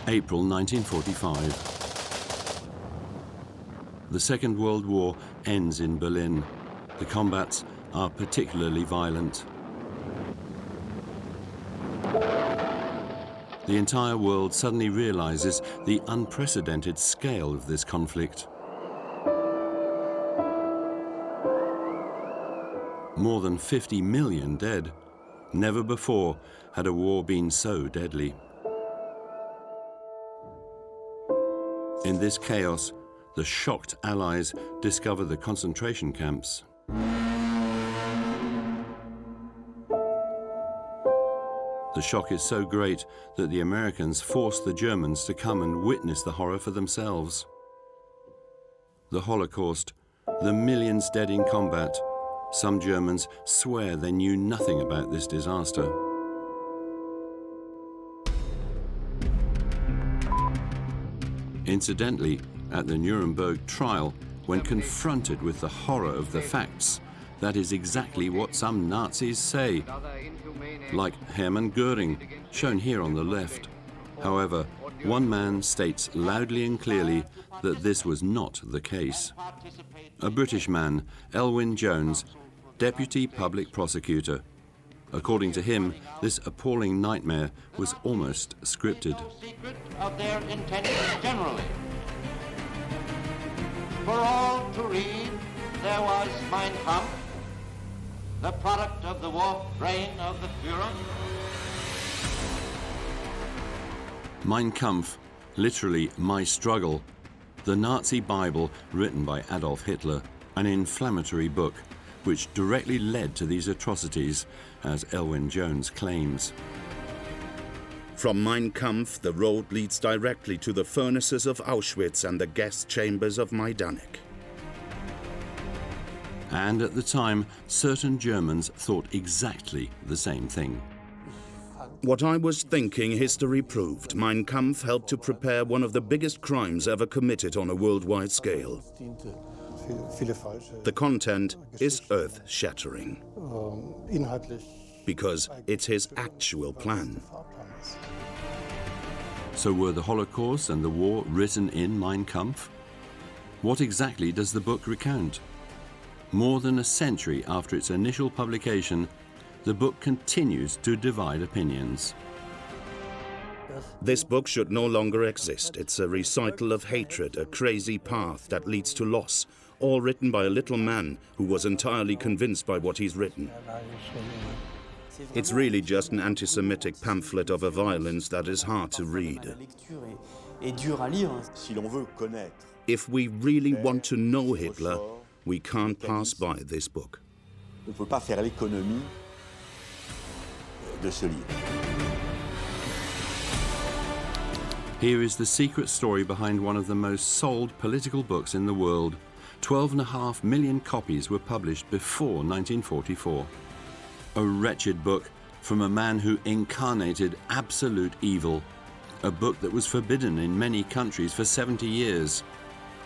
April 1945. The Second World War ends in Berlin. The combats are particularly violent. The entire world suddenly realizes the unprecedented scale of this conflict. More than 50 million dead. Never before had a war been so deadly. In this chaos, the shocked Allies discover the concentration camps. The shock is so great that the Americans force the Germans to come and witness the horror for themselves. The Holocaust, the millions dead in combat. Some Germans swear they knew nothing about this disaster. Incidentally, at the Nuremberg trial, when confronted with the horror of the facts, that is exactly what some Nazis say, like Hermann Göring, shown here on the left. However, one man states loudly and clearly that this was not the case. A British man, Elwyn Jones, Deputy Public Prosecutor. According to him, this appalling nightmare was almost scripted. Of their intentions generally. For all to read, there was Mein Kampf, the product of the war brain of the Führer. Mein Kampf, literally My Struggle, the Nazi Bible written by Adolf Hitler, an inflammatory book which directly led to these atrocities, as Elwyn Jones claims. From Mein Kampf, the road leads directly to the furnaces of Auschwitz and the gas chambers of Majdanek. And at the time, certain Germans thought exactly the same thing. What I was thinking, history proved. Mein Kampf helped to prepare one of the biggest crimes ever committed on a worldwide scale. The content is earth-shattering, because it's his actual plan. So were the Holocaust and the war written in Mein Kampf? What exactly does the book recount? More than a century after its initial publication, the book continues to divide opinions. This book should no longer exist. It's a recital of hatred, a crazy path that leads to loss, all written by a little man who was entirely convinced by what he's written. It's really just an anti-Semitic pamphlet of a violence that is hard to read. If we really want to know Hitler, we can't pass by this book. Here is the secret story behind one of the most sold political books in the world. 12.5 million copies were published before 1944. A wretched book from a man who incarnated absolute evil. A book that was forbidden in many countries for 70 years.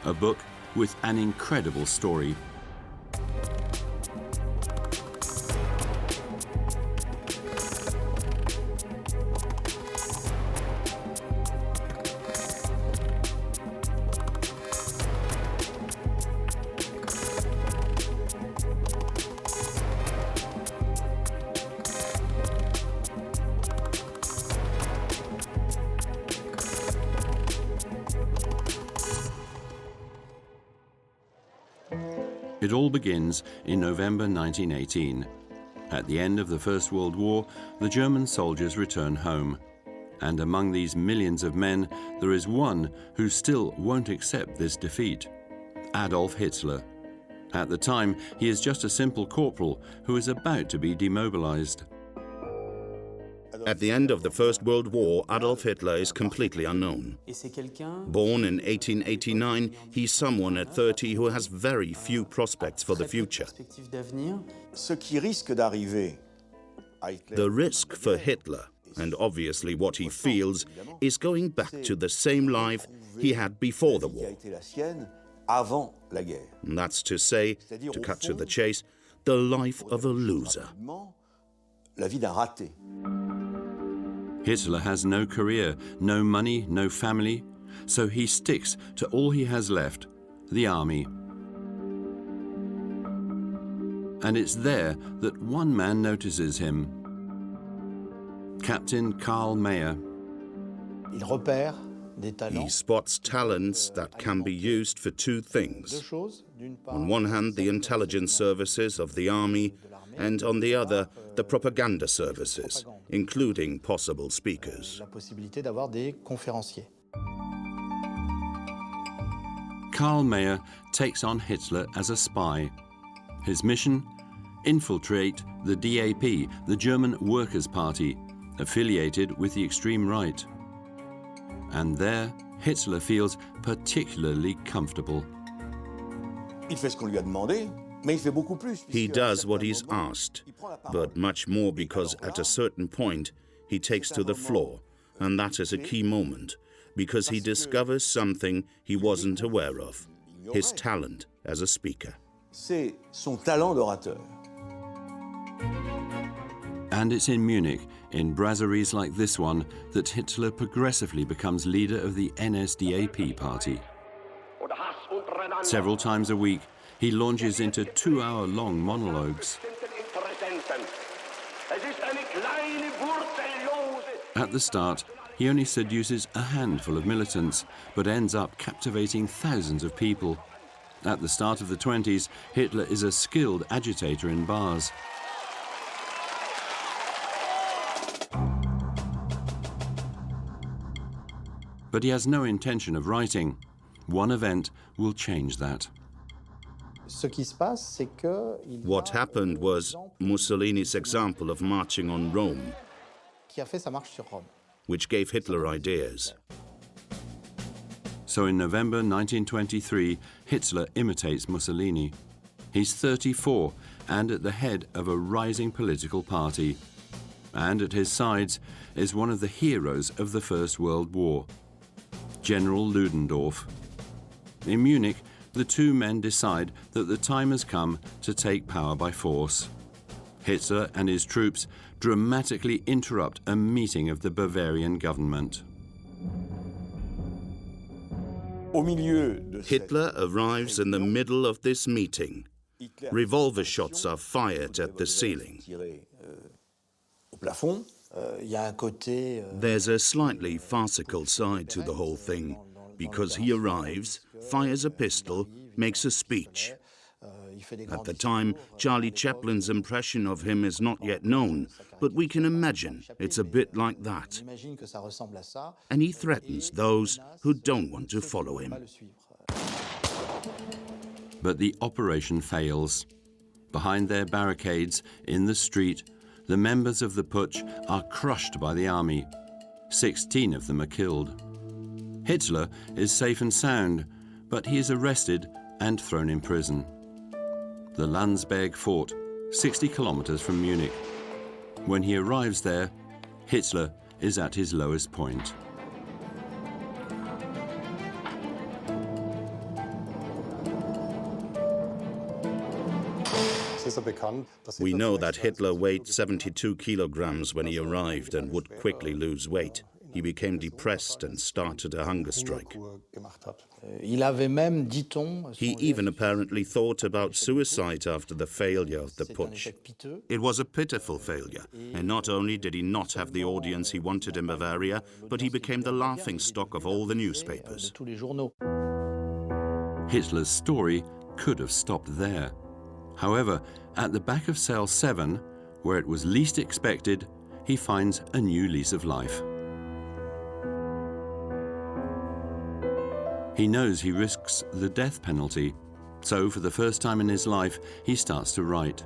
A book with an incredible story. It all begins in November 1918. At the end of the First World War, the German soldiers return home. And among these millions of men, there is one who still won't accept this defeat: Adolf Hitler. At the time, he is just a simple corporal who is about to be demobilized. At the end of the First World War, Adolf Hitler is completely unknown. Born in 1889, he's someone at 30 who has very few prospects for the future. The risk for Hitler, and obviously what he feels, is going back to the same life he had before the war. And that's to say, to cut to the chase, the life of a loser. Hitler has no career, no money, no family, so he sticks to all he has left, the army. And it's there that one man notices him, Captain Karl Mayer. He spots talents that can be used for two things. On one hand, the intelligence services of the army, and on the other, the propaganda services, including possible speakers. Karl Mayer takes on Hitler as a spy. His mission? Infiltrate the DAP, the German Workers' Party, affiliated with the extreme right. And there, Hitler feels particularly comfortable. He does what he's asked, but much more because at a certain point, he takes to the floor, and that is a key moment, because he discovers something he wasn't aware of, his talent as a speaker. And it's in Munich, in brasseries like this one, that Hitler progressively becomes leader of the NSDAP party. Several times a week, he launches into 2-hour-long monologues. At the start, he only seduces a handful of militants, but ends up captivating thousands of people. At the start of the 20s, Hitler is a skilled agitator in bars. But he has no intention of writing. One event will change that. What happened was Mussolini's example of marching on Rome, which gave Hitler ideas. So in November 1923, Hitler imitates Mussolini. He's 34 and at the head of a rising political party. And at his sides is one of the heroes of the First World War, General Ludendorff. In Munich, the two men decide that the time has come to take power by force. Hitler and his troops dramatically interrupt a meeting of the Bavarian government. Hitler arrives in the middle of this meeting. Revolver shots are fired at the ceiling. There's a slightly farcical side to the whole thing, because he arrives, fires a pistol, makes a speech. At the time, Charlie Chaplin's impression of him is not yet known, but we can imagine it's a bit like that. And he threatens those who don't want to follow him. But the operation fails. Behind their barricades, in the street, the members of the putsch are crushed by the army. 16 of them are killed. Hitler is safe and sound, but he is arrested and thrown in prison. The Landsberg fort, 60 kilometers from Munich. When he arrives there, Hitler is at his lowest point. We know that Hitler weighed 72 kilograms when he arrived and would quickly lose weight. He became depressed and started a hunger strike. He even apparently thought about suicide after the failure of the putsch. It was a pitiful failure, and not only did he not have the audience he wanted in Bavaria, but he became the laughingstock of all the newspapers. Hitler's story could have stopped there. However, at the back of cell 7, where it was least expected, he finds a new lease of life. He knows he risks the death penalty, so for the first time in his life, he starts to write.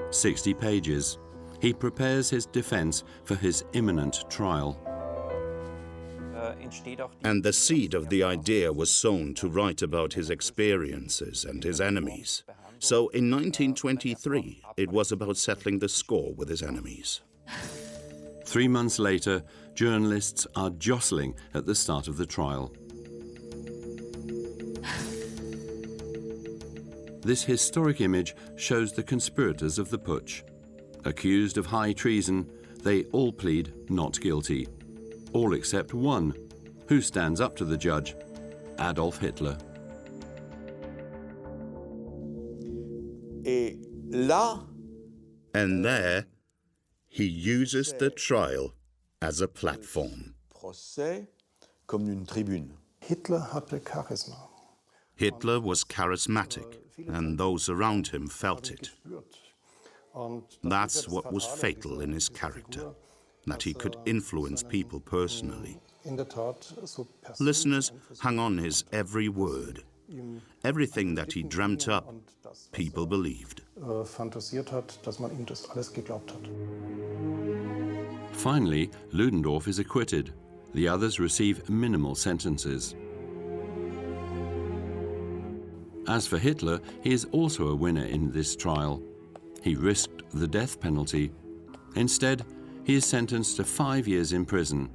60 pages. He prepares his defense for his imminent trial. And the seed of the idea was sown to write about his experiences and his enemies. So in 1923, it was about settling the score with his enemies. 3 months later, journalists are jostling at the start of the trial. This historic image shows the conspirators of the putsch. Accused of high treason, they all plead not guilty. All except one, who stands up to the judge, Adolf Hitler. Et là, And there, he uses the trial as a platform. procès comme une tribune. Hitler hatte Charisma. Hitler was charismatic, and those around him felt it. That's what was fatal in his character, that he could influence people personally. In der Tat so persönlich Listeners hung on his every word. Everything that he dreamt up, people believed. fantasiert hat, dass man ihm das alles geglaubt hat. Finally, Ludendorff is acquitted. The others receive minimal sentences. As for Hitler, he is also a winner in this trial. He risked the death penalty. Instead, he is sentenced to 5 years in prison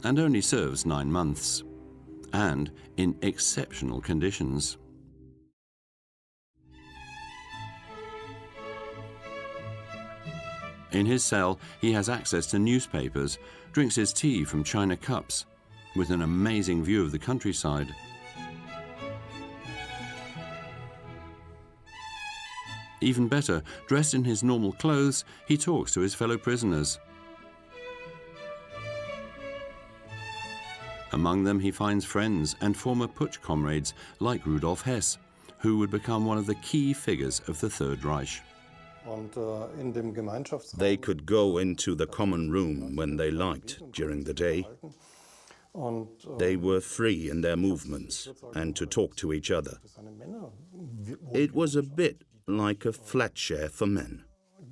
and only serves 9 months, and in exceptional conditions. In his cell, he has access to newspapers, drinks his tea from china cups, with an amazing view of the countryside. Even better, dressed in his normal clothes, he talks to his fellow prisoners. Among them, he finds friends and former putsch comrades like Rudolf Hess, who would become one of the key figures of the Third Reich. In dem Gemeinschaftsraum They could go into the common room when they liked during the day. und They were free in their movements and to talk to each other. seine Männer It was a bit like a flat share for men.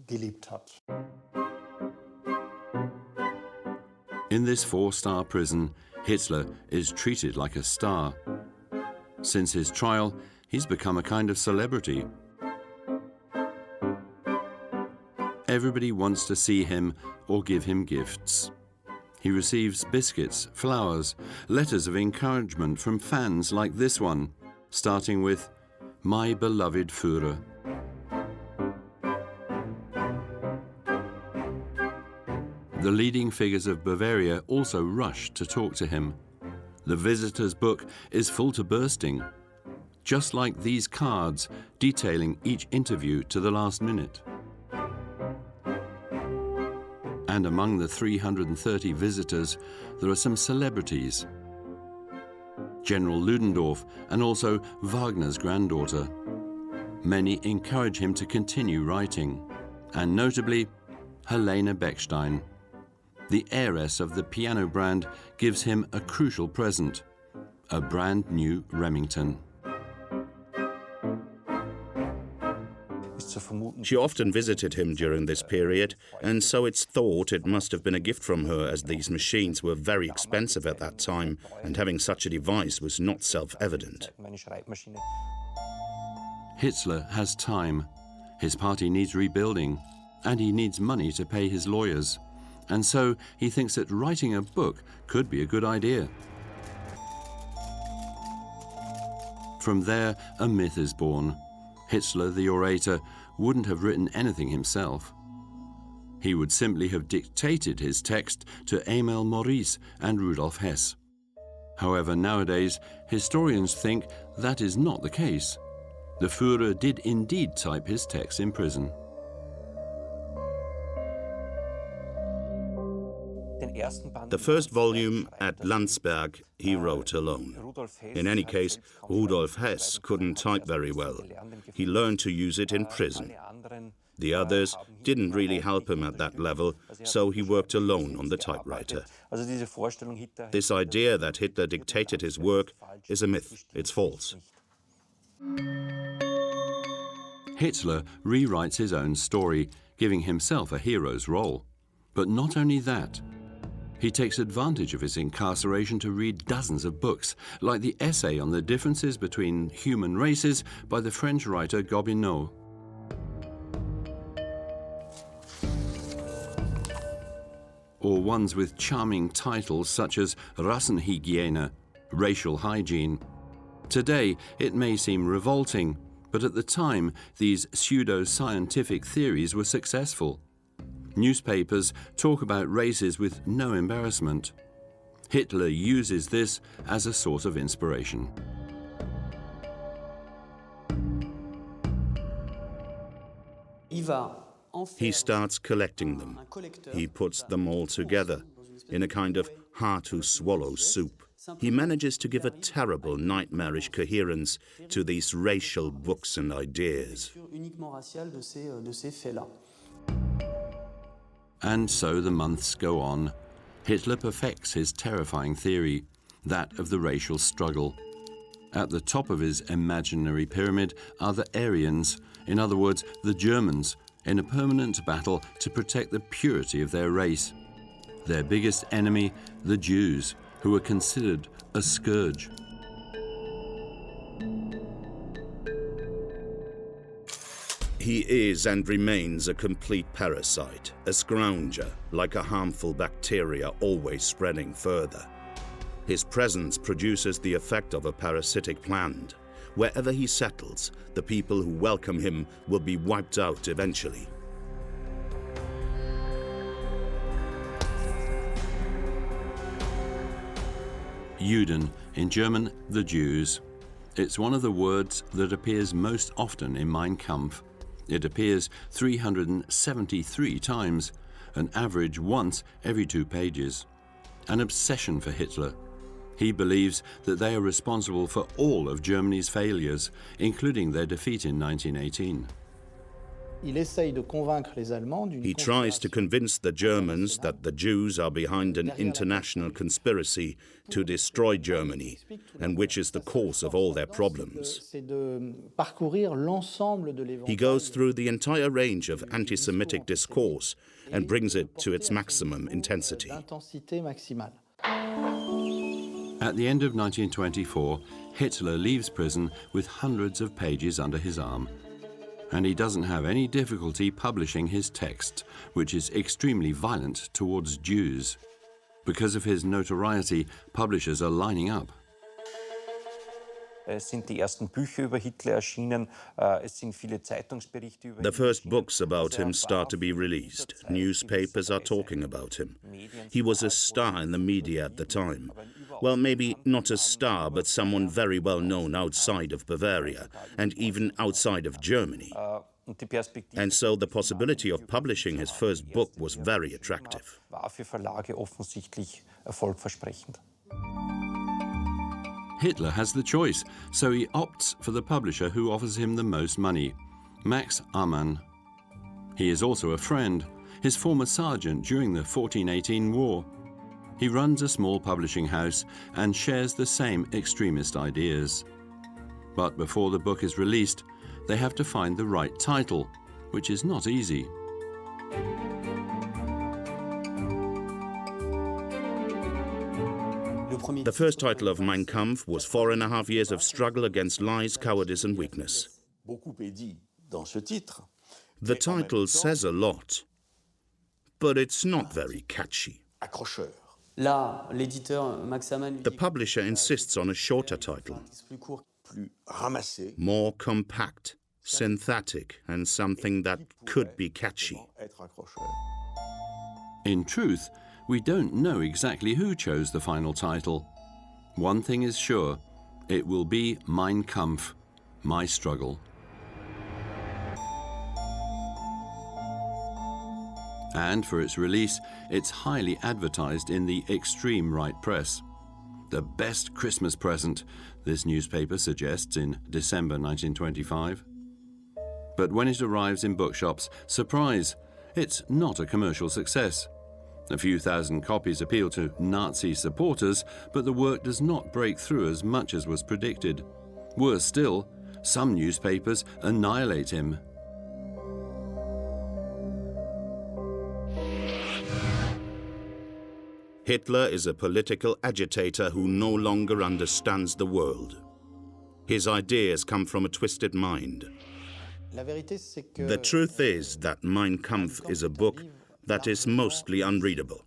geliebt hat. In this 4-star prison, Hitler is treated like a star. Since his trial, he's become a kind of celebrity. Everybody wants to see him or give him gifts. He receives biscuits, flowers, letters of encouragement from fans like this one, starting with, "My beloved Führer." The leading figures of Bavaria also rush to talk to him. The visitor's book is full to bursting, just like these cards detailing each interview to the last minute. And among the 330 visitors, there are some celebrities. General Ludendorff and also Wagner's granddaughter. Many encourage him to continue writing, and notably, Helene Beckstein. The heiress of the piano brand gives him a crucial present, a brand new Remington. She often visited him during this period, and so it's thought it must have been a gift from her, as these machines were very expensive at that time, and having such a device was not self-evident. Hitler has time. His party needs rebuilding, and he needs money to pay his lawyers. And so he thinks that writing a book could be a good idea. From there, a myth is born. Hitler, the orator, wouldn't have written anything himself. He would simply have dictated his text to Emil Maurice and Rudolf Hess. However, nowadays, historians think that is not the case. The Führer did indeed type his text in prison. The first volume at Landsberg he wrote alone. In any case, Rudolf Hess couldn't type very well. He learned to use it in prison. The others didn't really help him at that level, so he worked alone on the typewriter. This idea that Hitler dictated his work is a myth. It's false. Hitler rewrites his own story, giving himself a hero's role. But not only that. He takes advantage of his incarceration to read dozens of books, like the essay on the differences between human races by the French writer Gobineau. Or ones with charming titles such as Rassenhygiene, racial hygiene. Today, it may seem revolting, but at the time, these pseudo-scientific theories were successful. Newspapers talk about races with no embarrassment. Hitler uses this as a source of inspiration. He starts collecting them. He puts them all together in a kind of hard-to-swallow soup. He manages to give a terrible, nightmarish coherence to these racial books and ideas. And so the months go on. Hitler perfects his terrifying theory, that of the racial struggle. At the top of his imaginary pyramid are the Aryans, in other words, the Germans, in a permanent battle to protect the purity of their race. Their biggest enemy, the Jews, who were considered a scourge. He is and remains a complete parasite, a scrounger, like a harmful bacteria always spreading further. His presence produces the effect of a parasitic plant. Wherever he settles, the people who welcome him will be wiped out eventually. Juden, in German, the Jews. It's one of the words that appears most often in Mein Kampf. It appears 373 times, an average once every 2 pages. An obsession for Hitler. He believes that they are responsible for all of Germany's failures, including their defeat in 1918. He tries to convince the Germans that the Jews are behind an international conspiracy to destroy Germany, and which is the cause of all their problems. He goes through the entire range of anti-Semitic discourse and brings it to its maximum intensity. At the end of 1924, Hitler leaves prison with hundreds of pages under his arm. And he doesn't have any difficulty publishing his text, which is extremely violent towards Jews. Because of his notoriety, publishers are lining up. The first books about him start to be released. Newspapers are talking about him. He was a star in the media at the time. Well, maybe not a star, but someone very well known outside of Bavaria, and even outside of Germany. And so the possibility of publishing his first book was very attractive. Hitler has the choice, so he opts for the publisher who offers him the most money, Max Amann. He is also a friend, his former sergeant during the 1418 war. He runs a small publishing house and shares the same extremist ideas. But before the book is released, they have to find the right title, which is not easy. The first title of Mein Kampf was 4.5 years of struggle against lies, cowardice and weakness. The title says a lot, but it's not very catchy. The publisher insists on a shorter title, more compact, synthetic, and something that could be catchy. In truth, we don't know exactly who chose the final title. One thing is sure, it will be Mein Kampf, My Struggle. And for its release, it's highly advertised in the extreme right press. The best Christmas present, this newspaper suggests in December 1925. But when it arrives in bookshops, surprise, it's not a commercial success. A few thousand copies appeal to Nazi supporters, but the work does not break through as much as was predicted. Worse still, some newspapers annihilate him. Hitler is a political agitator who no longer understands the world. His ideas come from a twisted mind. The truth is that Mein Kampf is a book that is mostly unreadable.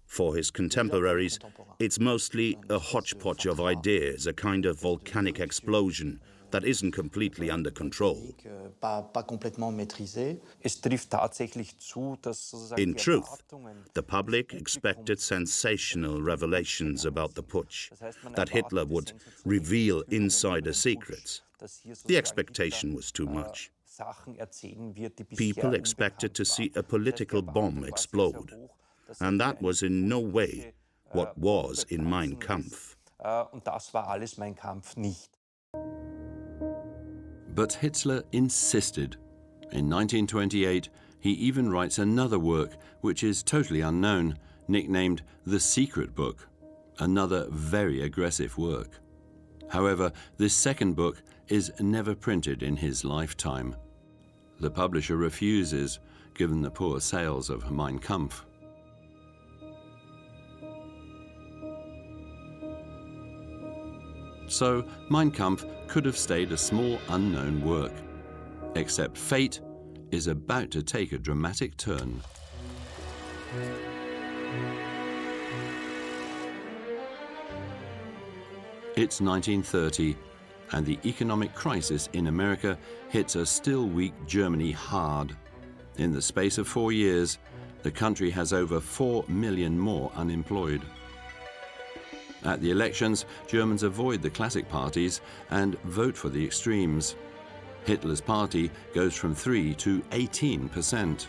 For his contemporaries, it's mostly a hodgepodge of ideas, a kind of volcanic explosion, that isn't completely under control. Pas complètement maîtrisé. Es trifft tatsächlich zu, dass sozusagen In die truth, Erwartungen the public expected sensational revelations about the putsch, that Hitler would reveal insider secrets. The expectation was too much. Sachen erzählen wird, die People bisher expected to see a unbekannt waren. political Das heißt, die bomb Erwartung war explode, sehr hoch, dass and es that was in no way what was in Mein Kampf. Und das war alles Mein Kampf nicht. But Hitler insisted. In 1928, he even writes another work which is totally unknown, nicknamed The Secret Book, another very aggressive work. However, this second book is never printed in his lifetime. The publisher refuses, given the poor sales of Mein Kampf. So, Mein Kampf could have stayed a small unknown work. Except fate is about to take a dramatic turn. It's 1930, and the economic crisis in America hits a still weak Germany hard. In the space of 4 years, the country has over 4 million more unemployed. At the elections, Germans avoid the classic parties and vote for the extremes. Hitler's party goes from 3 to 18%.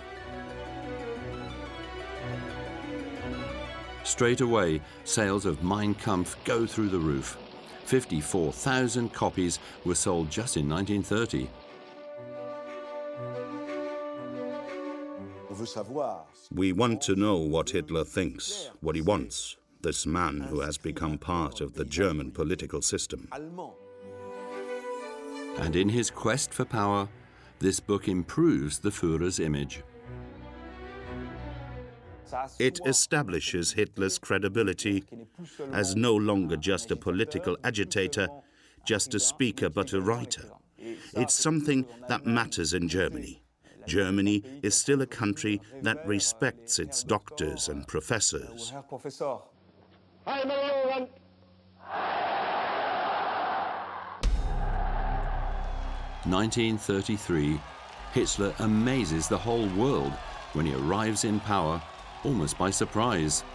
Straight away, sales of Mein Kampf go through the roof. 54,000 copies were sold just in 1930. We want to know what Hitler thinks, what he wants, this man who has become part of the German political system. And in his quest for power, this book improves the Führer's image. It establishes Hitler's credibility as no longer just a political agitator, just a speaker but a writer. It's something that matters in Germany. Germany is still a country that respects its doctors and professors. 1933, Hitler amazes the whole world when he arrives in power, almost by surprise.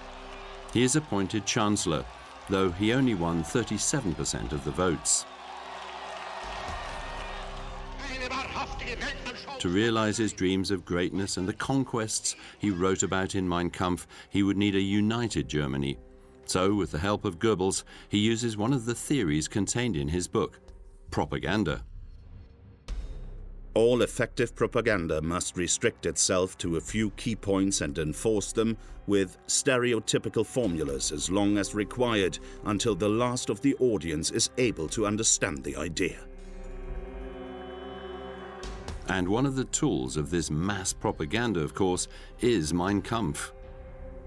He is appointed Chancellor, though he only won 37% of the votes. To realize his dreams of greatness and the conquests he wrote about in Mein Kampf, he would need a united Germany. So, with the help of Goebbels, he uses one of the theories contained in his book, propaganda. All effective propaganda must restrict itself to a few key points and enforce them with stereotypical formulas as long as required until the last of the audience is able to understand the idea. And one of the tools of this mass propaganda, of course, is Mein Kampf.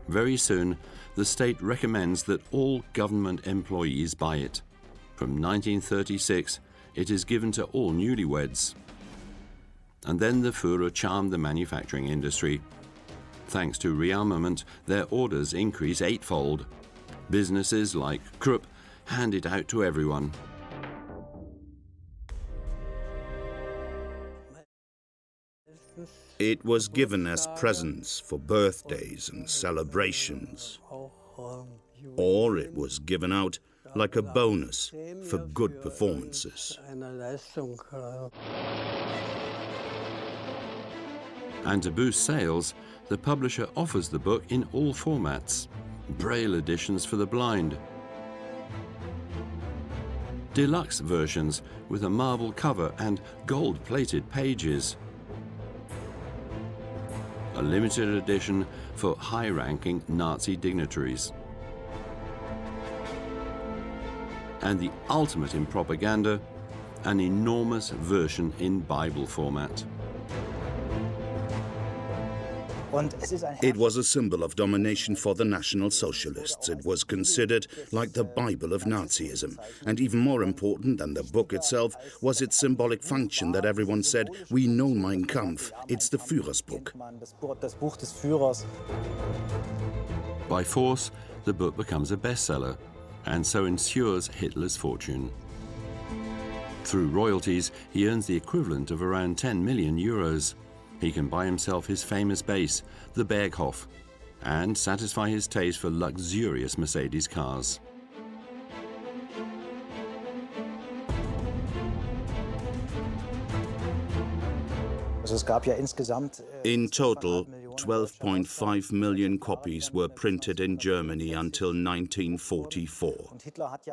Very soon, the state recommends that all government employees buy it. From 1936, it is given to all newlyweds. And then the Führer charmed the manufacturing industry. Thanks to rearmament, their orders increase eightfold. Businesses like Krupp hand it out to everyone. It was given as presents for birthdays and celebrations, or it was given out like a bonus for good performances. And to boost sales, the publisher offers the book in all formats. Braille editions for the blind, deluxe versions with a marble cover and gold-plated pages, a limited edition for high-ranking Nazi dignitaries, and the ultimate in propaganda, an enormous version in Bible format. It was a symbol of domination for the National Socialists. It was considered like the Bible of Nazism. And even more important than the book itself was its symbolic function that everyone said, we know Mein Kampf, it's the Führer's book. By force, the book becomes a bestseller, and so ensures Hitler's fortune. Through royalties, he earns the equivalent of around 10 million euros. He can buy himself his famous base, the Berghof, and satisfy his taste for luxurious Mercedes cars. In total, 12.5 million copies were printed in Germany until 1944.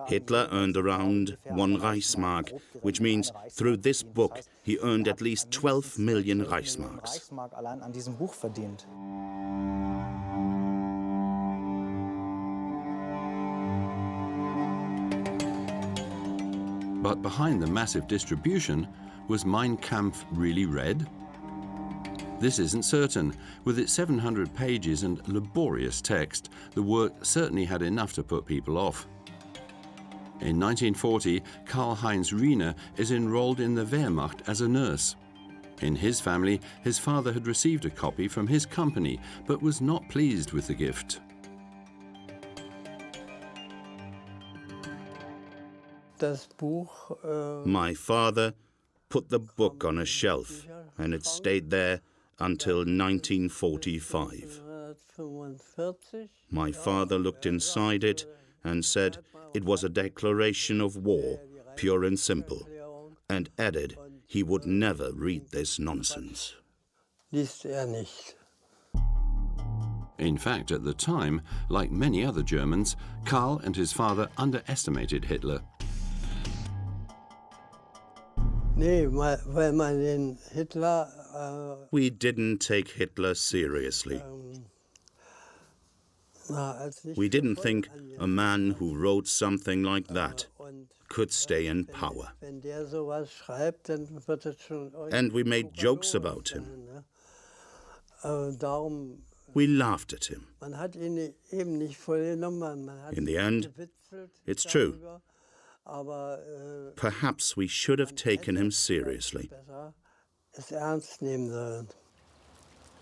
Hitler earned around 1 Reichsmark, which means through this book he earned at least 12 million Reichsmarks. But behind the massive distribution, was Mein Kampf really read? This isn't certain. With its 700 pages and laborious text, the work certainly had enough to put people off. In 1940, Karl-Heinz Riener is enrolled in the Wehrmacht as a nurse. In his family, his father had received a copy from his company, but was not pleased with the gift. My father put the book on a shelf, and it stayed there until 1945. My father looked inside it and said it was a declaration of war, pure and simple, and added he would never read this nonsense. In fact, at the time, like many other Germans, Karl and his father underestimated Hitler. We didn't take Hitler seriously. We didn't think a man who wrote something like that could stay in power. And we made jokes about him. We laughed at him. In the end, it's true. Perhaps we should have taken him seriously.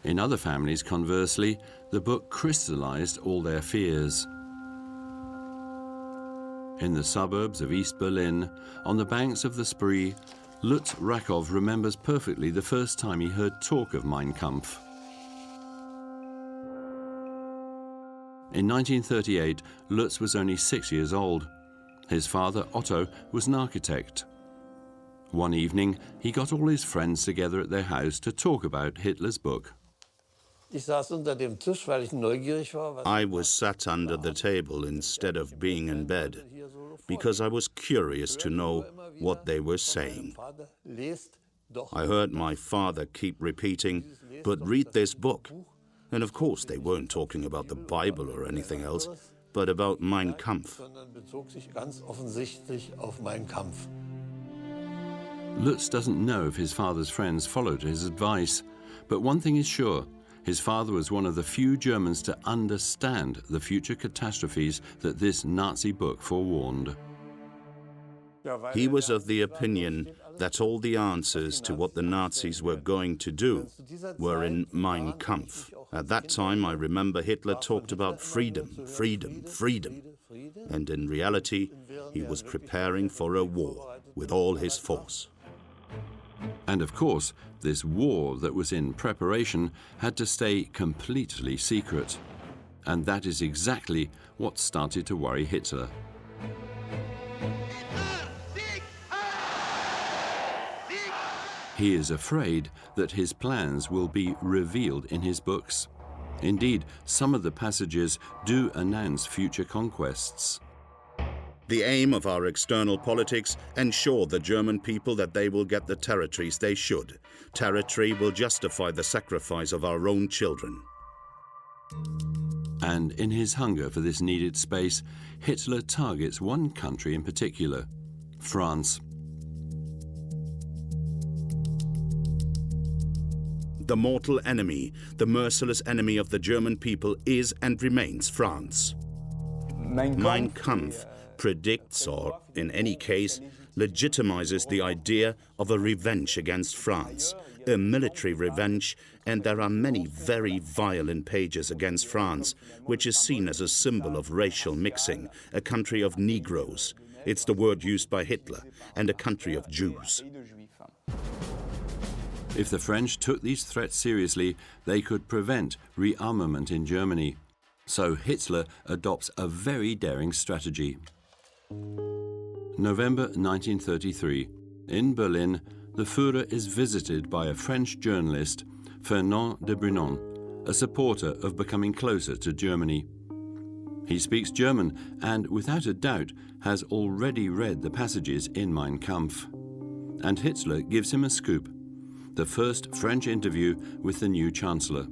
In other families, conversely, the book crystallized all their fears. In the suburbs of East Berlin, on the banks of the Spree, Lutz Rakov remembers perfectly the first time he heard talk of Mein Kampf. In 1938, Lutz was only 6 years old. His father, Otto, was an architect. One evening, he got all his friends together at their house to talk about Hitler's book. I was sat under the table instead of being in bed because I was curious to know what they were saying. I heard my father keep repeating, "But read this book." And of course they weren't talking about the Bible or anything else, but about Mein Kampf. Lutz doesn't know if his father's friends followed his advice, but one thing is sure, his father was one of the few Germans to understand the future catastrophes that this Nazi book forewarned. He was of the opinion that all the answers to what the Nazis were going to do were in Mein Kampf. At that time, I remember Hitler talked about freedom, freedom, freedom. And in reality, he was preparing for a war with all his force. And of course, this war that was in preparation had to stay completely secret. And that is exactly what started to worry Hitler. He is afraid that his plans will be revealed in his books. Indeed, some of the passages do announce future conquests. The aim of our external politics ensure the German people that they will get the territories they should. Territory will justify the sacrifice of our own children. And in his hunger for this needed space, Hitler targets one country in particular, France. The mortal enemy, the merciless enemy of the German people is and remains France. Mein Kampf predicts, or in any case, legitimizes the idea of a revenge against France, a military revenge, and there are many very violent pages against France, which is seen as a symbol of racial mixing, a country of Negroes, It's the word used by Hitler and a country of Jews. If the French took these threats seriously, they could prevent rearmament in Germany. So Hitler adopts a very daring strategy. November 1933. In Berlin, the Führer is visited by a French journalist, Fernand de Brunon, a supporter of becoming closer to Germany. He speaks German and, without a doubt, has already read the passages in Mein Kampf. And Hitler gives him a scoop: the first French interview with the new Chancellor.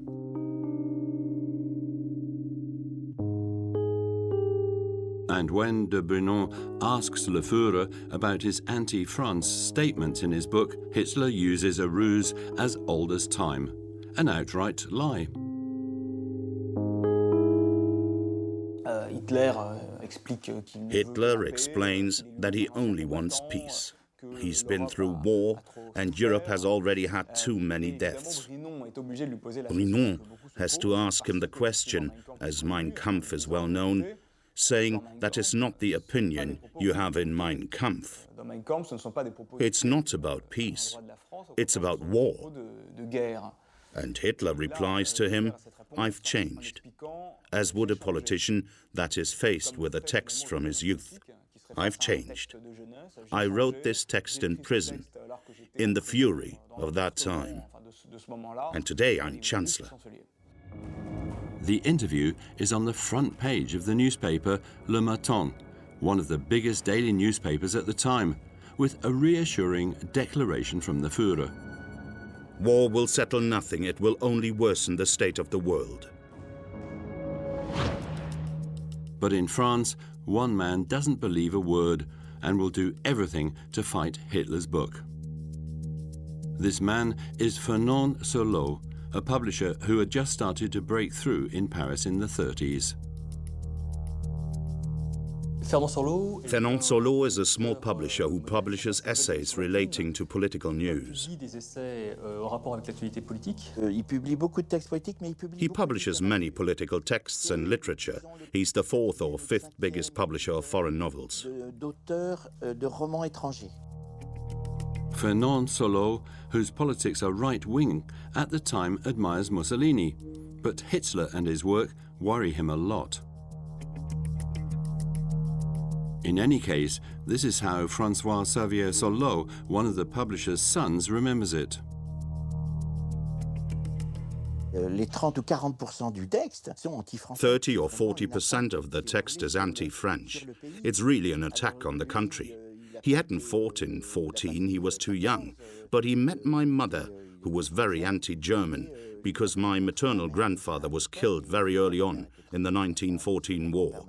And when de Brunon asks Le Führer about his anti-France statements in his book, Hitler uses a ruse as old as time, an outright lie. Hitler explains that he only wants peace. He's been through war, and Europe has already had too many deaths. Brunon has to ask him the question, as Mein Kampf is well known, saying that is not the opinion you have in Mein Kampf. It's not about peace, it's about war. And Hitler replies to him, I've changed, as would a politician that is faced with a text from his youth. I've changed. I wrote this text in prison, in the fury of that time. And today I'm Chancellor. The interview is on the front page of the newspaper Le Matin, one of the biggest daily newspapers at the time, with a reassuring declaration from the Führer. War will settle nothing, it will only worsen the state of the world. But in France, one man doesn't believe a word and will do everything to fight Hitler's book. This man is Fernand Solot, a publisher who had just started to break through in Paris in the 30s. Fernand Solot is a small publisher who publishes essays relating to political news. He publishes many political texts and literature. He's the fourth or fifth biggest publisher of foreign novels. Fernand Solot, whose politics are right-wing, at the time admires Mussolini, but Hitler and his work worry him a lot. In any case, this is how François-Xavier Solot, one of the publisher's sons, remembers it. 30 or 40% of the text is anti-French. It's really an attack on the country. He hadn't fought in 14, he was too young, but he met my mother, who was very anti-German, because my maternal grandfather was killed very early on in the 1914 war.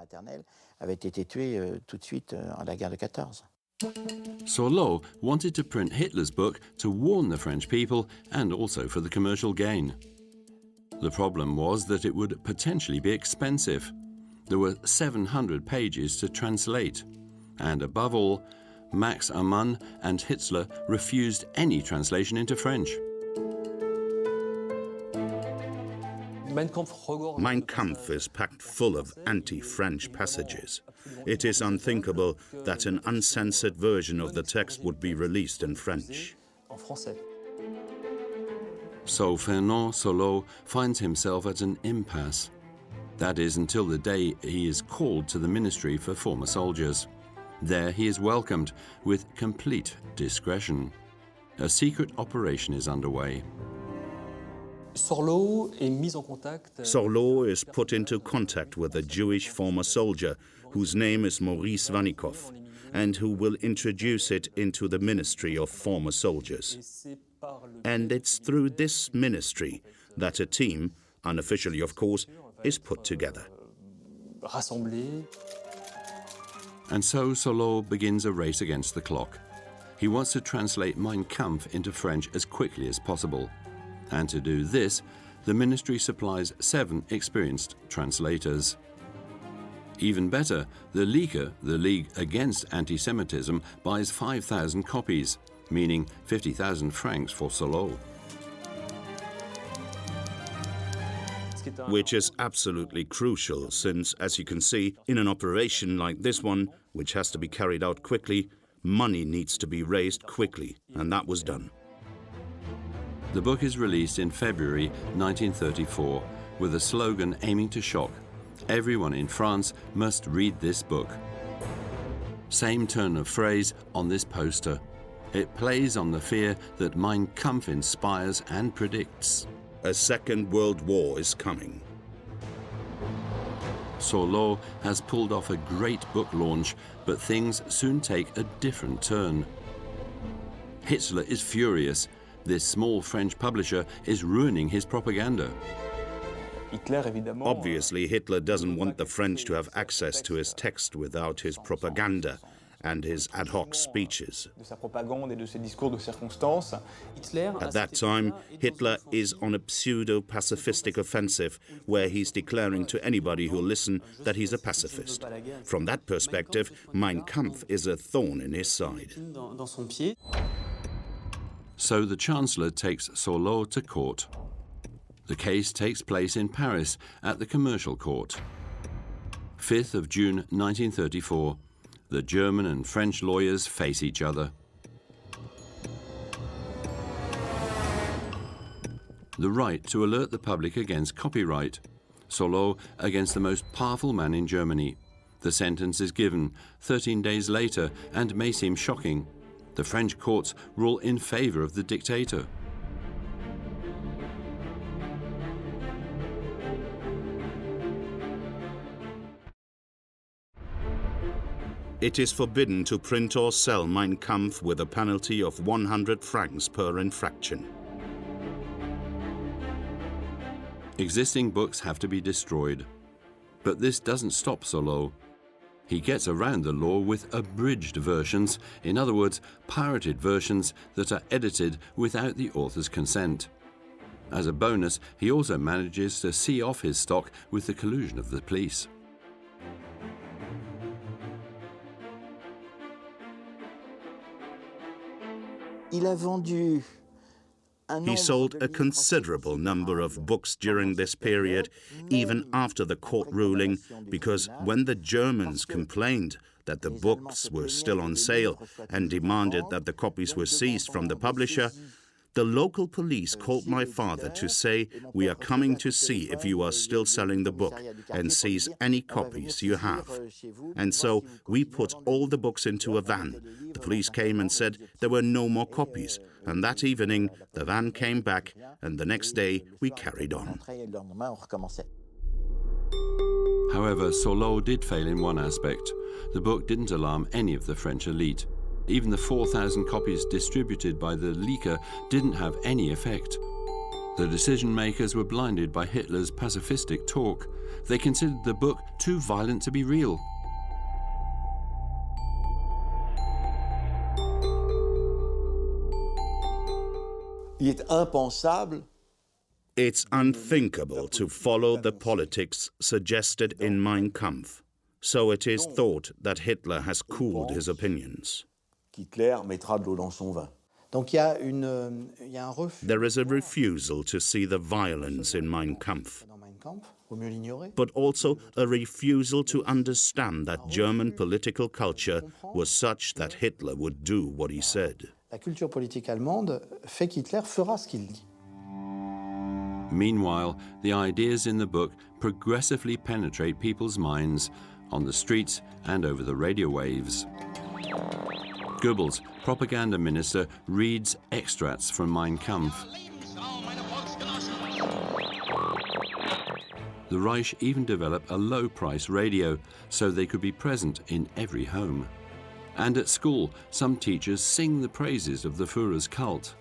Solot wanted to print Hitler's book to warn the French people and also for the commercial gain. The problem was that it would potentially be expensive. There were 700 pages to translate, and above all, Max Amann and Hitler refused any translation into French. Mein Kampf is packed full of anti-French passages. It is unthinkable that an uncensored version of the text would be released in French. So Fernand Solot finds himself at an impasse. That is until the day he is called to the Ministry for Former Soldiers. There he is welcomed with complete discretion. A secret operation is underway. Solot is put into contact with a Jewish former soldier whose name is Maurice Vanikoff, and who will introduce it into the Ministry of Former Soldiers. And it's through this ministry that a team, unofficially of course, is put together. And so Solot begins a race against the clock. He wants to translate Mein Kampf into French as quickly as possible. And to do this, the ministry supplies 7 experienced translators. Even better, the Leaker, the League Against Anti-Semitism, buys 5,000 copies, meaning 50,000 francs for Solot. which is absolutely crucial since, as you can see, in an operation like this one, which has to be carried out quickly, money needs to be raised quickly, and that was done. The book is released in February 1934 with a slogan aiming to shock. Everyone in France must read this book. Same turn of phrase on this poster. It plays on the fear that Mein Kampf inspires and predicts. A second world war is coming. Sorleau has pulled off a great book launch, but things soon take a different turn. Hitler is furious. This small French publisher is ruining his propaganda. Obviously, Hitler doesn't want the French to have access to his text without his propaganda and his ad hoc speeches. At that time, Hitler is on a pseudo-pacifistic offensive where he's declaring to anybody who'll listen that he's a pacifist. From that perspective, Mein Kampf is a thorn in his side. So the Chancellor takes Sorleau to court. The case takes place in Paris at the Commercial Court. 5th of June 1934. The German and French lawyers face each other. The right to alert the public against copyright. Sorleau against the most powerful man in Germany. The sentence is given 13 days later and may seem shocking. The French courts rule in favor of the dictator. It is forbidden to print or sell Mein Kampf with a penalty of 100 francs per infraction. Existing books have to be destroyed. But this doesn't stop Sorleau. He gets around the law with abridged versions, in other words, pirated versions that are edited without the author's consent. As a bonus, he also manages to see off his stock with the collusion of the police. He sold a considerable number of books during this period, even after the court ruling, because when the Germans complained that the books were still on sale and demanded that the copies were seized from the publisher, the local police called my father to say, "We are coming to see if you are still selling the book and seize any copies you have." And so we put all the books into a van. The police came and said there were no more copies. And that evening, the van came back, and the next day we carried on. However, Sorleau did fail in one aspect. The book didn't alarm any of the French elite. Even the 4,000 copies distributed by the leaker didn't have any effect. The decision makers were blinded by Hitler's pacifistic talk. They considered the book too violent to be real. It's unthinkable to follow the politics suggested in Mein Kampf. So it is thought that Hitler has cooled his opinions. There is a refusal to see the violence in Mein Kampf, but also a refusal to understand that German political culture was such that Hitler would do what he said. Meanwhile, the ideas in the book progressively penetrate people's minds on the streets and over the radio waves. Goebbels, propaganda minister, reads extracts from Mein Kampf. The Reich even developed a low-price radio so they could be present in every home. And at school, some teachers sing the praises of the Führer's cult.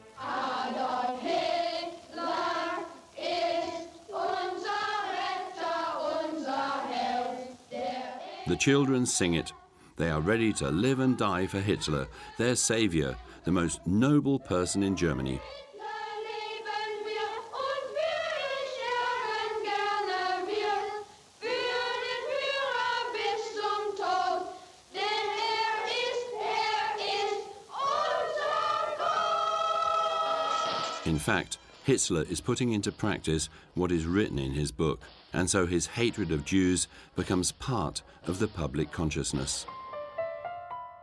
The children sing it. They are ready to live and die for Hitler, their savior, the most noble person in Germany. In fact, Hitler is putting into practice what is written in his book, and so his hatred of Jews becomes part of the public consciousness.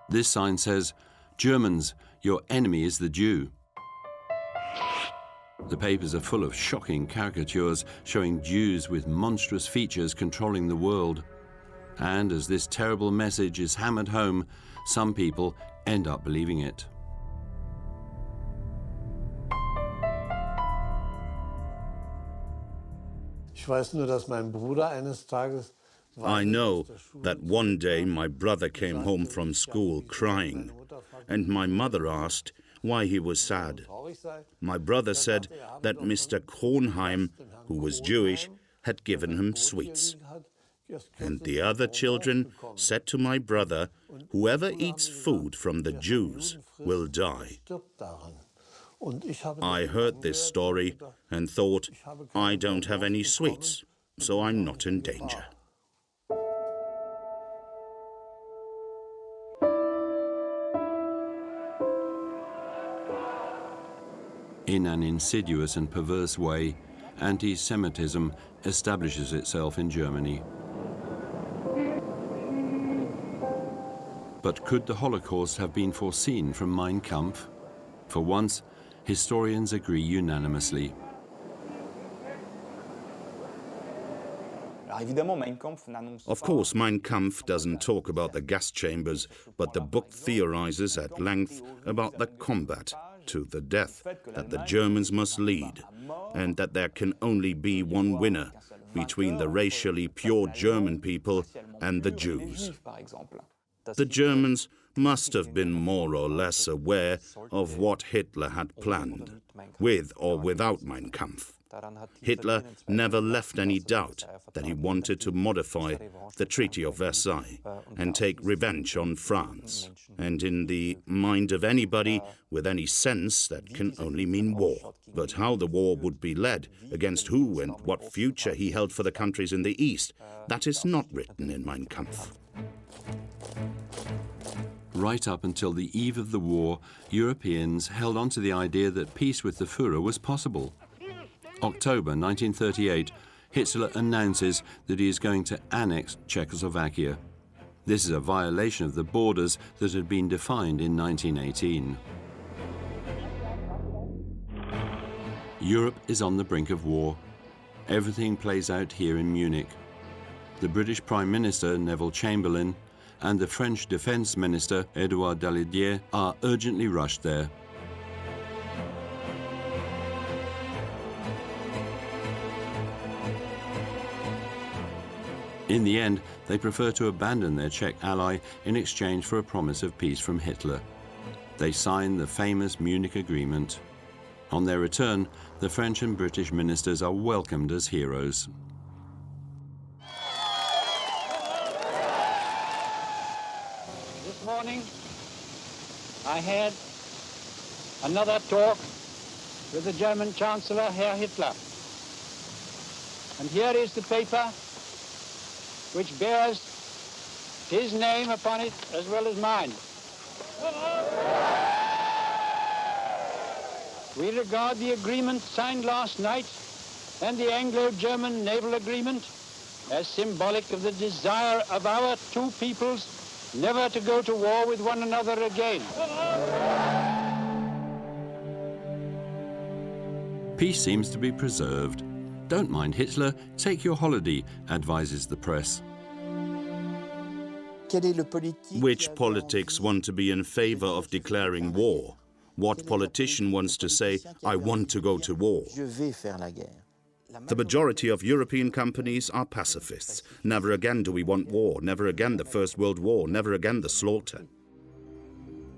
This sign says, "Germans, your enemy is the Jew." The papers are full of shocking caricatures showing Jews with monstrous features controlling the world. And as this terrible message is hammered home, some people end up believing it. I know that one day my brother came home from school crying, and my mother asked why he was sad. My brother said that Mr. Kronheim, who was Jewish, had given him sweets. And the other children said to my brother, "Whoever eats food from the Jews will die." I heard this story and thought, I don't have any sweets, so I'm not in danger. In an insidious and perverse way, anti-Semitism establishes itself in Germany. But could the Holocaust have been foreseen from Mein Kampf? For once, historians agree unanimously. Of course, Mein Kampf doesn't talk about the gas chambers, but the book theorizes at length about the combat to the death that the Germans must lead, and that there can only be one winner between the racially pure German people and the Jews. The Germans must have been more or less aware of what Hitler had planned, with or without Mein Kampf. Hitler never left any doubt that he wanted to modify the Treaty of Versailles and take revenge on France. And in the mind of anybody with any sense, that can only mean war. But how the war would be led, against who and what future he held for the countries in the East, that is not written in Mein Kampf. Right up until the eve of the war, Europeans held on to the idea that peace with the Führer was possible. October 1938, Hitler announces that he is going to annex Czechoslovakia. This is a violation of the borders that had been defined in 1918. Europe is on the brink of war. Everything plays out here in Munich. The British Prime Minister, Neville Chamberlain, and the French Defense Minister, Edouard Daladier, are urgently rushed there. In the end, they prefer to abandon their Czech ally in exchange for a promise of peace from Hitler. They sign the famous Munich Agreement. On their return, the French and British ministers are welcomed as heroes. This morning, I had another talk with the German Chancellor, Herr Hitler. And here is the paper which bears his name upon it as well as mine. We regard the agreement signed last night and the Anglo-German naval agreement as symbolic of the desire of our two peoples never to go to war with one another again. Peace seems to be preserved. Don't mind Hitler, take your holiday, advises the press. Which politics want to be in favor of declaring war? What politician wants to say, "I want to go to war"? The majority of European companies are pacifists. Never again do we want war, never again the First World War, never again the slaughter.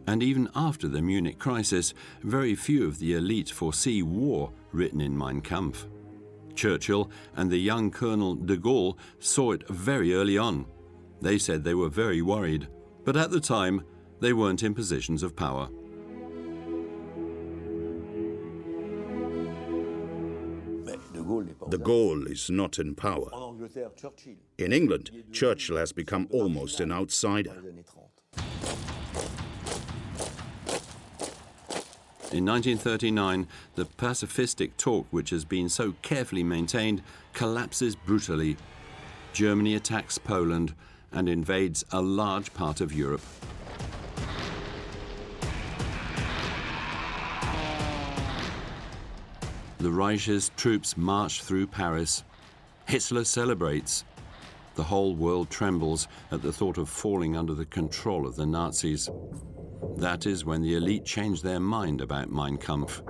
And even after the Munich crisis, very few of the elite foresee war written in Mein Kampf. Churchill and the young Colonel de Gaulle saw it very early on. They said they were very worried, but at the time, they weren't in positions of power. De Gaulle is not in power. In England, Churchill has become almost an outsider. In 1939, the pacifistic talk which has been so carefully maintained collapses brutally. Germany attacks Poland and invades a large part of Europe. The Reich's troops march through Paris. Hitler celebrates. The whole world trembles at the thought of falling under the control of the Nazis. That is when the elite change their mind about Mein Kampf.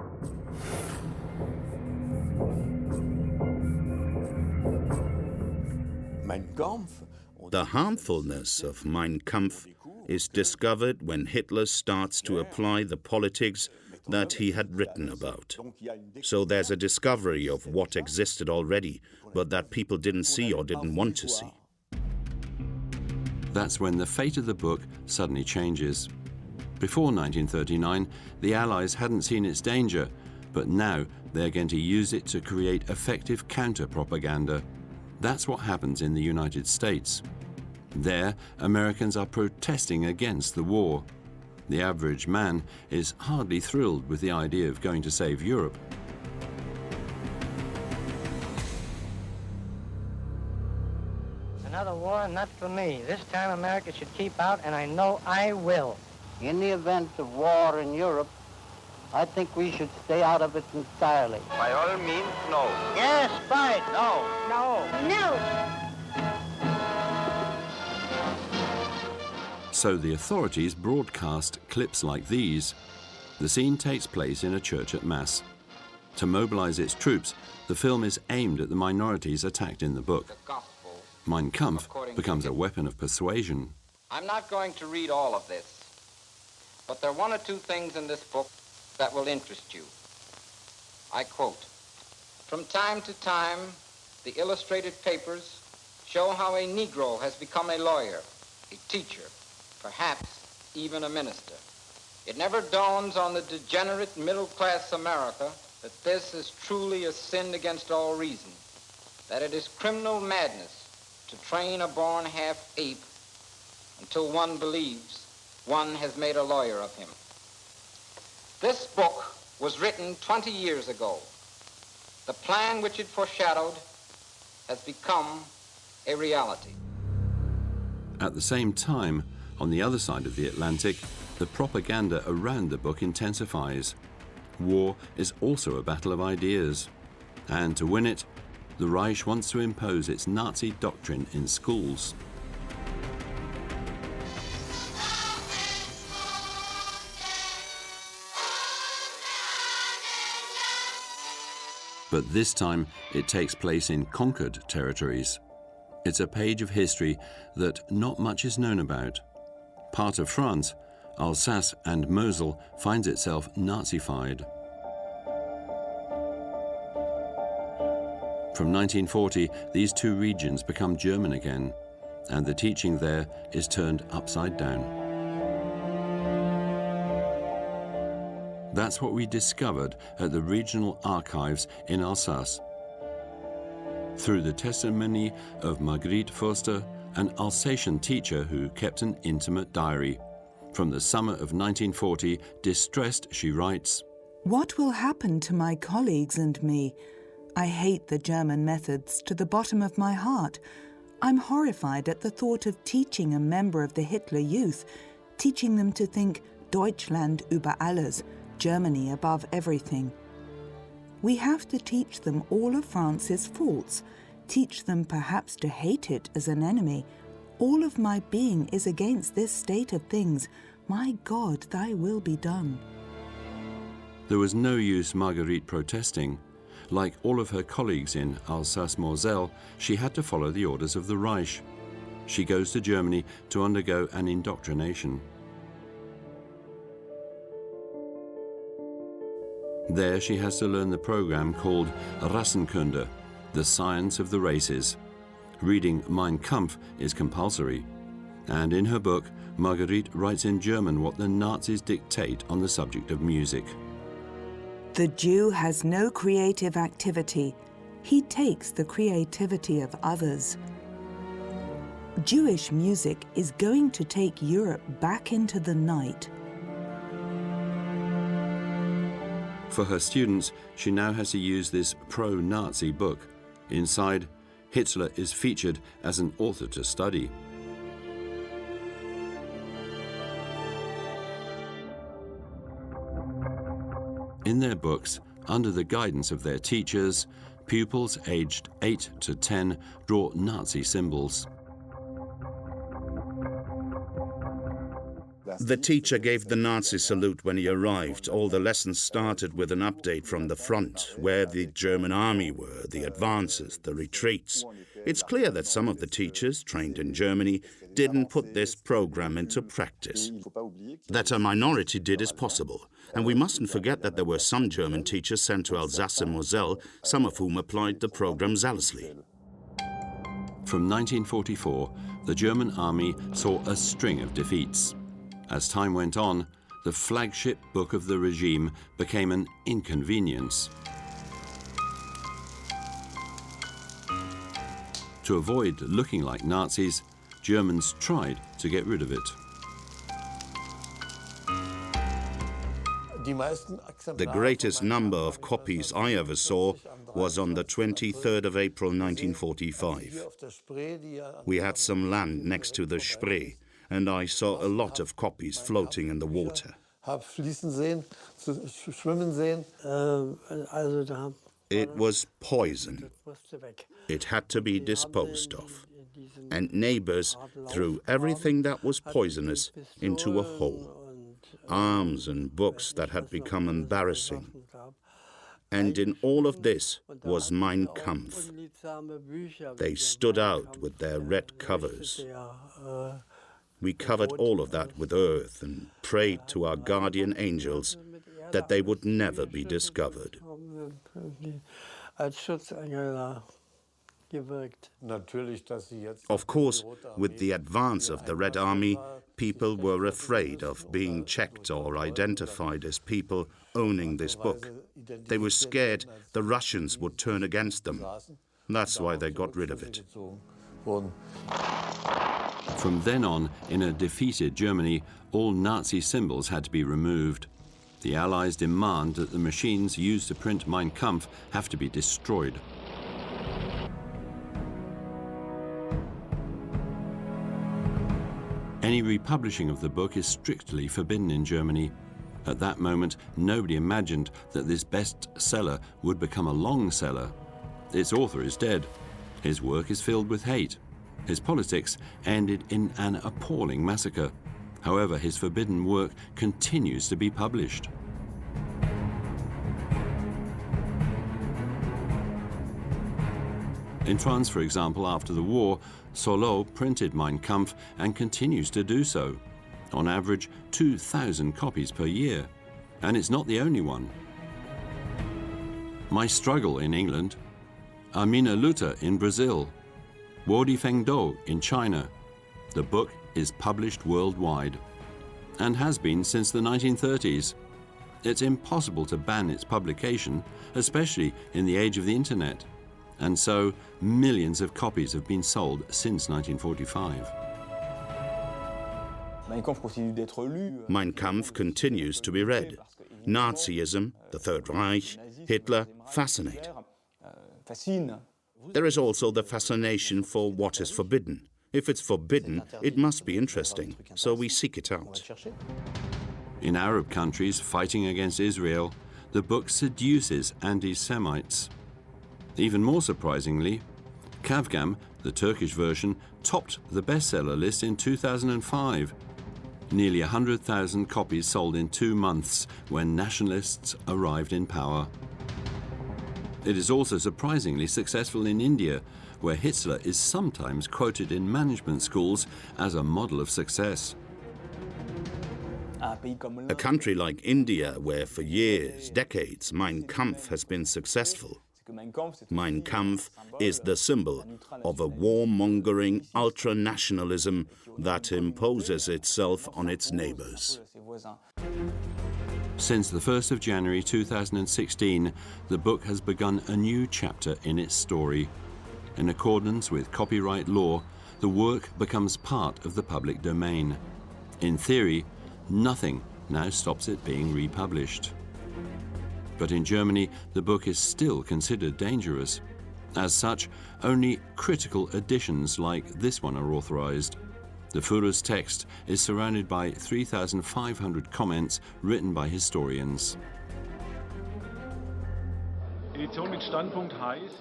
Mein Kampf. The harmfulness of Mein Kampf is discovered when Hitler starts to apply the politics that he had written about. So there's a discovery of what existed already, but that people didn't see or didn't want to see. That's when the fate of the book suddenly changes. Before 1939, the Allies hadn't seen its danger, but now they're going to use it to create effective counter-propaganda. That's what happens in the United States. There, Americans are protesting against the war. The average man is hardly thrilled with the idea of going to save Europe. Another war, not for me. This time America should keep out, and I know I will. In the event of war in Europe, I think we should stay out of it entirely. By all means, no. Yes, fight. No. No. No. So the authorities broadcast clips like these. The scene takes place in a church at Mass. To mobilize its troops, the film is aimed at the minorities attacked in the book. Mein Kampf becomes a weapon of persuasion. I'm not going to read all of this, but there are one or two things in this book that will interest you. I quote, "From time to time, the illustrated papers show how a Negro has become a lawyer, a teacher, perhaps even a minister. It never dawns on the degenerate middle-class America that this is truly a sin against all reason, that it is criminal madness to train a born half-ape until one believes one has made a lawyer of him." This book was written 20 years ago. The plan which it foreshadowed has become a reality. At the same time, on the other side of the Atlantic, the propaganda around the book intensifies. War is also a battle of ideas. And to win it, the Reich wants to impose its Nazi doctrine in schools. But this time, it takes place in conquered territories. It's a page of history that not much is known about. Part of France, Alsace and Moselle, finds itself Nazified. From 1940, these two regions become German again, and the teaching there is turned upside down. That's what we discovered at the regional archives in Alsace. Through the testimony of Marguerite Forster, an Alsatian teacher who kept an intimate diary. From the summer of 1940, distressed, she writes, "What will happen to my colleagues and me? I hate the German methods to the bottom of my heart. I'm horrified at the thought of teaching a member of the Hitler Youth, teaching them to think Deutschland über alles, Germany above everything. We have to teach them all of France's faults, teach them perhaps to hate it as an enemy. All of my being is against this state of things. My God, thy will be done." There was no use Marguerite protesting. Like all of her colleagues in Alsace-Moselle, she had to follow the orders of the Reich. She goes to Germany to undergo an indoctrination. There she has to learn the program called Rassenkunde, the science of the races. Reading Mein Kampf is compulsory. And in her book, Marguerite writes in German what the Nazis dictate on the subject of music. "The Jew has no creative activity. He takes the creativity of others. Jewish music is going to take Europe back into the night." For her students, she now has to use this pro-Nazi book. Inside, Hitler is featured as an author to study. In their books, under the guidance of their teachers, pupils aged 8 to 10 draw Nazi symbols. The teacher gave the Nazi salute when he arrived. All the lessons started with an update from the front, where the German army were, the advances, the retreats. It's clear that some of the teachers, trained in Germany, didn't put this program into practice. That a minority did is possible, and we mustn't forget that there were some German teachers sent to Alsace and Moselle, some of whom applied the program zealously. From 1944, the German army saw a string of defeats. As time went on, the flagship book of the regime became an inconvenience. To avoid looking like Nazis, Germans tried to get rid of it. The greatest number of copies I ever saw was on the 23rd of April 1945. We had some land next to the Spree, and I saw a lot of copies floating in the water. It was poison. It had to be disposed of. And neighbors threw everything that was poisonous into a hole. Arms and books that had become embarrassing. And in all of this was Mein Kampf. They stood out with their red covers. We covered all of that with earth and prayed to our guardian angels that they would never be discovered. Of course, with the advance of the Red Army, people were afraid of being checked or identified as people owning this book. They were scared the Russians would turn against them. That's why they got rid of it. From then on, in a defeated Germany, all Nazi symbols had to be removed. The Allies demand that the machines used to print Mein Kampf have to be destroyed. Any republishing of the book is strictly forbidden in Germany. At that moment, nobody imagined that this bestseller would become a long seller. Its author is dead. His work is filled with hate. His politics ended in an appalling massacre. However, his forbidden work continues to be published. In France, for example, after the war, Solo printed Mein Kampf and continues to do so. On average, 2,000 copies per year. And it's not the only one. My Struggle in England, Amina Luta in Brazil, Wodi Feng Do in China. The book is published worldwide and has been since the 1930s. It's impossible to ban its publication, especially in the age of the internet. And so, millions of copies have been sold since 1945. Mein Kampf continues to be read. Nazism, the Third Reich, Hitler fascinate. There is also the fascination for what is forbidden. If it's forbidden, it must be interesting, so we seek it out. In Arab countries fighting against Israel, the book seduces anti-Semites. Even more surprisingly, Kavgam, the Turkish version, topped the bestseller list in 2005. Nearly 100,000 copies sold in 2 months when nationalists arrived in power. It is also surprisingly successful in India, where Hitler is sometimes quoted in management schools as a model of success. A country like India, where for years, decades, Mein Kampf has been successful. Mein Kampf is the symbol of a warmongering ultranationalism that imposes itself on its neighbors. Since the 1st of January 2016, the book has begun a new chapter in its story. In accordance with copyright law, the work becomes part of the public domain. In theory, nothing now stops it being republished. But in Germany, the book is still considered dangerous. As such, only critical editions like this one are authorized. The Führer's text is surrounded by 3,500 comments written by historians.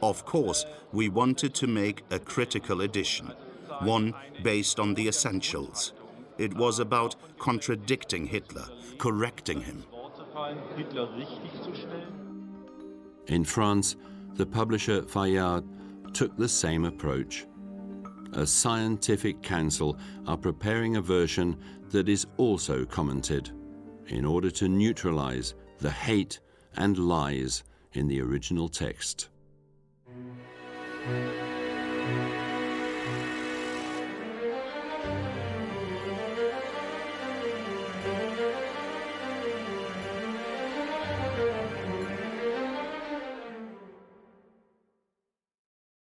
Of course, we wanted to make a critical edition, one based on the essentials. It was about contradicting Hitler, correcting him. In France, the publisher Fayard took the same approach. A scientific council are preparing a version that is also commented in order to neutralize the hate and lies in the original text.